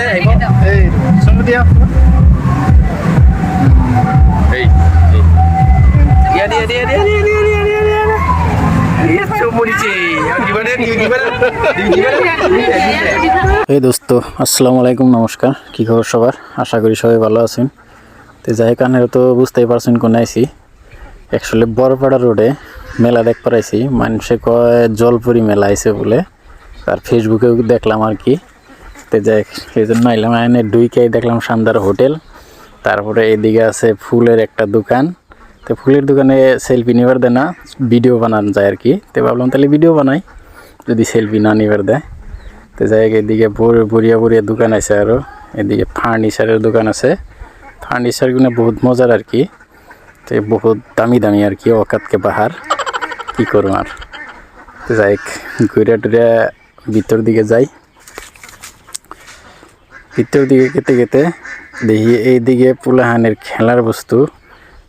এই সঙ্গে দিয়া এই দিয়া দিয়া দিয়া দিয়া দিয়া দিয়া দিয়া দিয়া দিয়া এই দোস্ত আসসালামু আলাইকুম, নমস্কার। কি খবর সবার? আশা করি সবাই ভালো আছেন। তো যাই কানের তো বুঝতেই পারছেন কোন আইসি। অ্যাকচুয়ালি বড়পাড়া রোডে মেলা দেখ পারাইছি। মানুষে কয় জলপুরি মেলা আইছে বলে, আর ফেসবুকেও দেখলাম আর কি। তো যাই এই জন্য আইলাম। আইনে দুইকেই দেখলাম শানদার হোটেল, তারপরে এদিকে আছে ফুলের একটা দোকান। তো ফুলের দোকানে সেলফি নিবার দেয় না, ভিডিও বানানো যায় আর কি। তো ভাবলাম তাহলে ভিডিও বানাই যদি সেলফি না নিবার দেয়। তো যাই এদিকে বড়িয়া বড়িয়া দোকান আছে, আরও এদিকে ফার্নিচারের দোকান আছে। ফার্নিচারগুলো বহুত মজার আর কি, তো বহুত দামি দামি আর কি, অকাতকে বাহার কি করুন আর। তো যাই ঘুরে টুরে ভিতর দিকে যাই। ভিতর দিকে কেতে কেতে দেখি এইদিকে পুলাহানের খেলার বস্তু,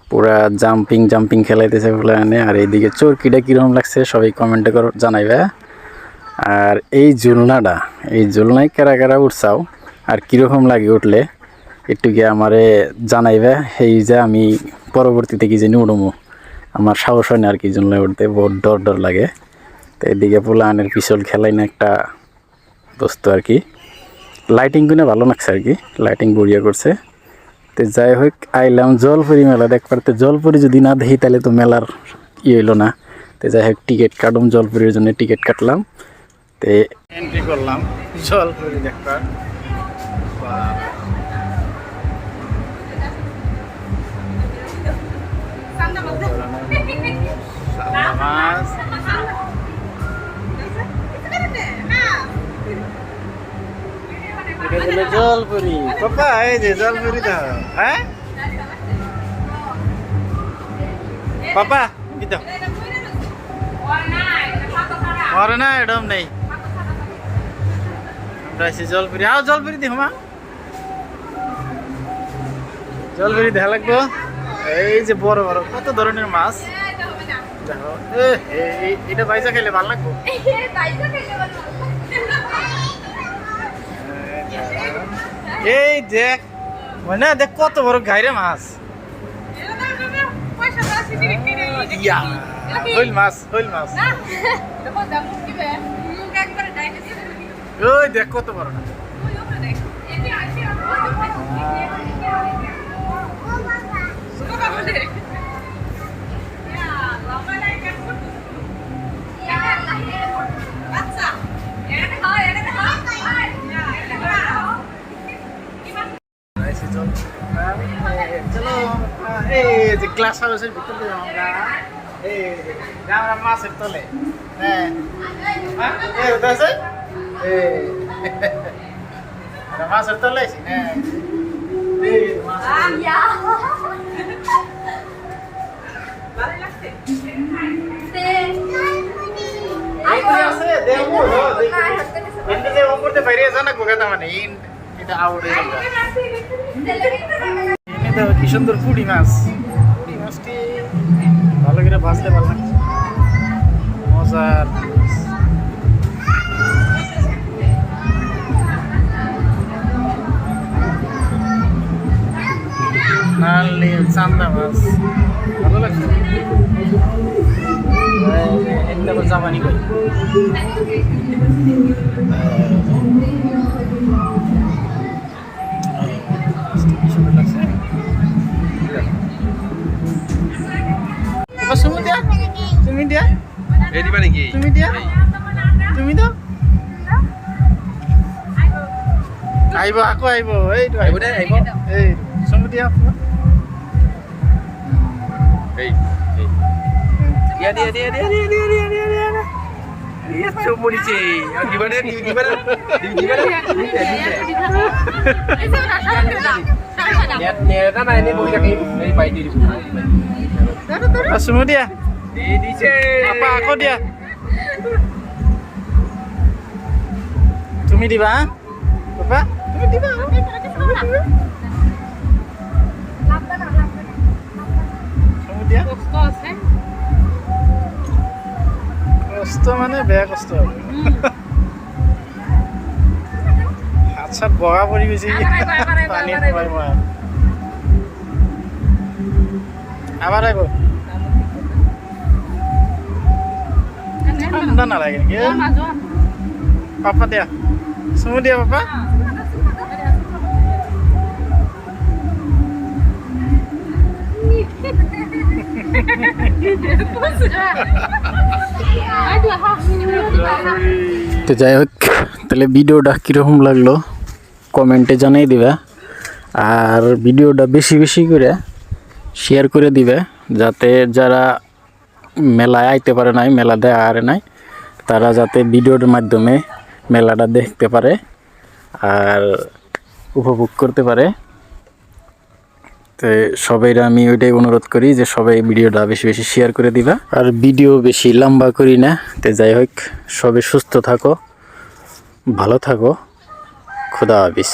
পুরা জাম্পিং খেলাইতেছে পুলাহানে। আর এইদিকে চরকিটা কীরকম লাগছে সবাই কমেন্টে জানাইবে। আর এই জুলনায় কারা কারা উঠছাও আর কীরকম লাগে উঠলে একটু গিয়ে আমারে জানাইবে। এই যে আমি পরবর্তীতে কি জানি উঠবো, আমার সাহস হয় না আর কি জুলনায় উঠতে, বহুত ডর লাগে। তো এদিকে পুলাহানের পিছল খেলাই না একটা বস্তু আর কি। লাইটিং গুলো ভালো লাগছে আর কি, লাইটিং বড়িয়া করছে। তো যাই হোক আইলাম জলপুরি মেলা দেখবার। তো জলপুরি যদি না দেখি তাহলে তো মেলার হইলো না। তো যাই হোক টিকিট কাটুম, জলপুরির জন্য টিকিট কাটলাম। তো এন্ট্রি করলাম জলপুরি দেখবার। জলপুরি পাপা, এই যে জলপুরি দাও। হ্যাঁ পাপা কি দাও? মরে না এডম নেই। জলপুরি আও, জলপুরি দেখো মা, জলপুরি দেখা লাগবো। এই যে বড় বড় কত ধরনের মাছ দেখো। এটা বাইজা খাইলে ভালো লাগবো। এই দেখ মানে দেখ কত বড় গাইরে মাছ। হইল মাছ ওই দেখ কত বড় না। চলো এই যে গ্লাস হাউসের ভিতরে আমরা মাছের তলে। হ্যাঁ মাছের তলে আছি। হ্যাঁ বাইরে জানা কোথায় মানে এটা আউট কি সুন্দর পুঁটি মাছটি ভালো করে ভাজলে ভালো লাগছে, মজার। নালি চান্দা মাছ ভালো লাগছে। একটা জামানি কই সুন্দর লাগছে। তুমি দিয়া তুমি তো আইব আকৌ আইব। এইটো আইব দে, আইব এই সঙ্গে দিয়া এই দিয়া দিয়া দিয়া দিয়া দিয়া দিয়া দিয়া দিয়া দিয়া দিয়া চমড়িছে আর দিবারে দিবারে নেটা না এনে বই রাখি এই পাই দি আসুমু দিয়া দি দিছে আপা আকৌ দিয়া। তুমি দিবা পাপা, তুমি দিবা কষ্ট মানে বেয়া কষ্ট হবে। হাত রাস্তাত বগা পৰি গৈছে পানী সোমাই মই আবার আইব ঠান্ডা নালাগে নেকি পাপা দিয়া চুমু দিয়া পাপা তো যাই হোক তাহলে ভিডিওটা কীরকম লাগলো কমেন্টে জানাই দিবা আর ভিডিওটা বেশি বেশি করে শেয়ার করে দিবে যাতে যারা মেলায় আইতে পারে নাই মেলা দেখা আরে নাই তারা যাতে ভিডিওর মাধ্যমে মেলাটা দেখতে পারে আর উপভোগ করতে পারে তো সবাই আমি ওইটাই অনুরোধ করি যে সবাই ভিডিওটা বেশি বেশি শেয়ার করে দিবা আর ভিডিও বেশি লম্বা করি না তো যাই হোক সবাই সুস্থ থাকো ভালো থাকো খুদা হাফেজ।